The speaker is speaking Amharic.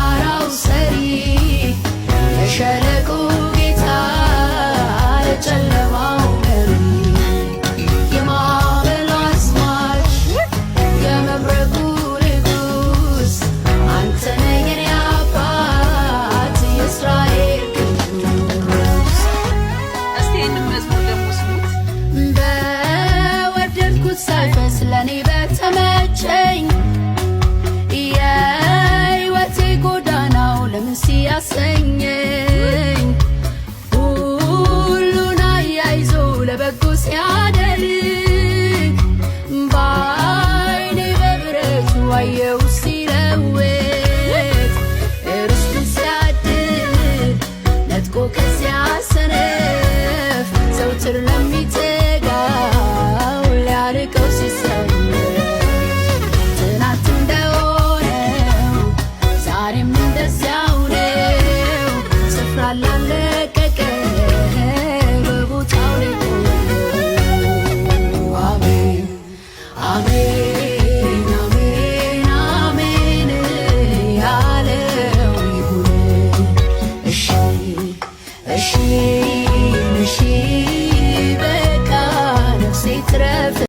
የተራራው ሰሪ የሸለቆ ጌታ የጨለማው መሪ የማዕበሉ አስማች የመብረቁ ንጉሥ አንተ ነህ የኔ አባት የእስራኤል ቅዱስ። እስቲ ይህንን መዝሙር ደግሞ ስሙት። በወደድኩት ሳይፈስ ለእኔ በተመቸኝ የሕይወቴ ጎዳናው ለምን ሲያሰኘኝ ሁሉን አያይዞ ለበጎ ሲያደ